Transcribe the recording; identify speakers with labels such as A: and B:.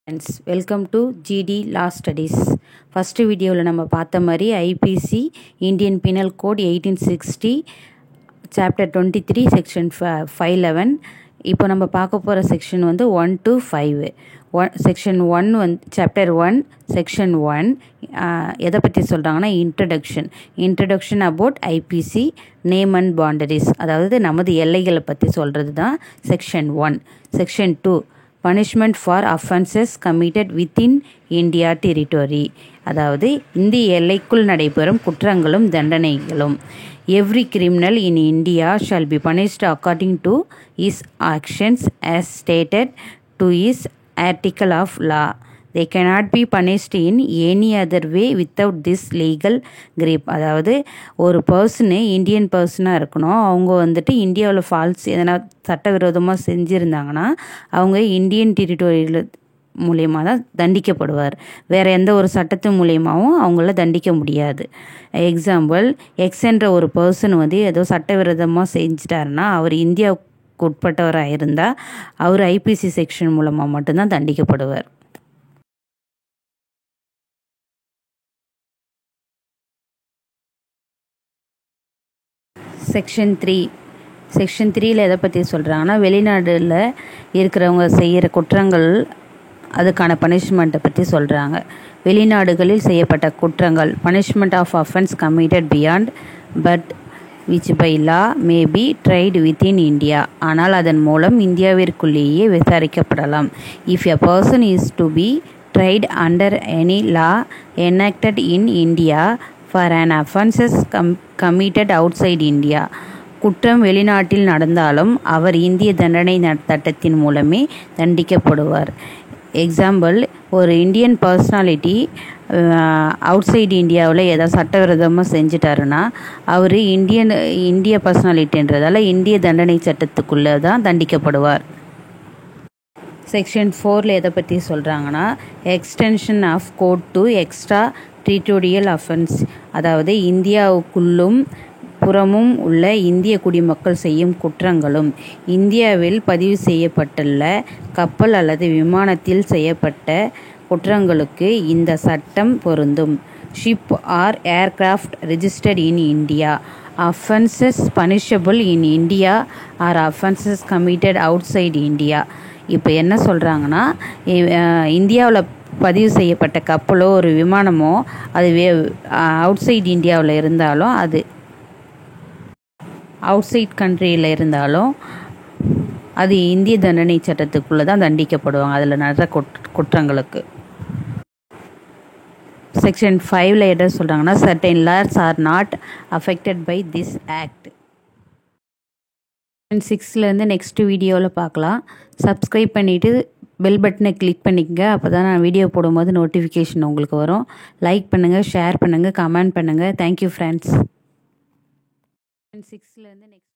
A: Friends, welcome to GD Law Studies. First video நம்ம பார்த்த மாதிரி IPC Indian Penal Code 1860 Chapter 23 Section 511. இப்போ நம்ம பார்க்க போகிற செக்ஷன் வந்து 1 to 5. செக்ஷன் 1 வந்து சாப்டர் 1 செக்ஷன் 1 எதை பற்றி சொல்கிறாங்கன்னா introduction about IPC name and boundaries, அதாவது நமது எல்லைகளை பற்றி சொல்கிறது தான் section 1. Section 2 punishment for offences committed within India territory, அதாவது இந்திய எல்லைக்குள் நடைபெறும் குற்றங்களும் தண்டனைகளும். Every criminal in India shall be punished according to his actions as stated to his article of law. They cannot be punished in any other way without this legal grip. அதாவது ஒரு person Indian பர்சனாக இருக்கணும், அவங்க வந்துட்டு இந்தியாவில் falls எதனா சட்டவிரோதமாக செஞ்சுருந்தாங்கன்னா அவங்க இந்தியன் டெரிட்டோரியில் மூலியமாக தான் தண்டிக்கப்படுவார். வேறு எந்த ஒரு சட்டத்து மூலியமாகவும் அவங்கள தண்டிக்க முடியாது. எக்ஸாம்பிள், எக்ஸ் என்ற ஒரு பர்சன் வந்து ஏதோ சட்டவிரோதமாக செஞ்சிட்டாருன்னா அவர் இந்தியாவுக்கு உட்பட்டவராக இருந்தால் அவர் IPC செக்ஷன் மூலமாக மட்டும்தான் தண்டிக்கப்படுவார். செக்ஷன் 3ல எதை பற்றி சொல்கிறாங்கன்னா வெளிநாட்டில் இருக்கிறவங்க செய்கிற குற்றங்கள் அதுக்கான பனிஷ்மெண்ட்டை பற்றி சொல்கிறாங்க. வெளிநாடுகளில் செய்யப்பட்ட குற்றங்கள் punishment of offence committed beyond but which by law may be tried within India, ஆனால் அதன் மூலம் இந்தியாவிற்குள்ளேயே விசாரிக்கப்படலாம். If a person is to be tried under any law enacted in India for an offenses committed outside India, குற்றம் வெளிநாட்டில் நடந்தாலும் அவர் இந்திய தண்டனை சட்டத்தின் மூலமே தண்டிக்கப்படுவார். எக்ஸாம்பிள், ஒரு இந்தியன் பர்சனாலிட்டி அவுட் சைடு இந்தியாவில் ஏதாவது சட்டவிரோதமாக செஞ்சிட்டாருன்னா அவர் இந்திய பர்சனாலிட்டின்றதால இந்திய தண்டனை சட்டத்துக்குள்ளே தான் தண்டிக்கப்படுவார். செக்ஷன் 4ல் எதை பற்றி சொல்கிறாங்கன்னா extension of code to extraterritorial offence, அதாவது இந்தியாவுக்குள்ளும் புறமும் உள்ள இந்திய குடிமக்கள் செய்யும் குற்றங்களும் இந்தியாவில் பதிவு செய்யப்பட்டுள்ள கப்பல் அல்லது விமானத்தில் செய்யப்பட்ட குற்றங்களுக்கு இந்த சட்டம் பொருந்தும். Ship or aircraft registered in India, offences punishable in India or offences committed outside India. இப்போ என்ன சொல்கிறாங்கன்னா இந்தியாவில் பதிவு செய்யப்பட்ட கப்பலோ ஒரு விமானமோ அது அவுட் சைட் இந்தியாவில் இருந்தாலும், அது அவுட் சைட் கண்ட்ரியில் இருந்தாலும் அது இந்திய தண்டனை சட்டத்துக்குள்ளே தான் தண்டிக்கப்படுவாங்க அதில் நடந்த குற்றங்களுக்கு. செக்ஷன் 5ல் என்ன சொல்கிறாங்கன்னா certain laws are not affected by this act. Section 6லேருந்து நெக்ஸ்ட் வீடியோவில் பார்க்கலாம். சப்ஸ்கிரைப் பண்ணிவிட்டு பெல் பட்டனை கிளிக் பண்ணிக்கங்க, அப்போ தான் நான் வீடியோ போடும்போது நோட்டிஃபிகேஷன் உங்களுக்கு வரும். லைக் பண்ணுங்கள், ஷேர் பண்ணுங்கள், கமெண்ட் பண்ணுங்கள். Thank you friends. 6லேருந்து நெக்ஸ்ட்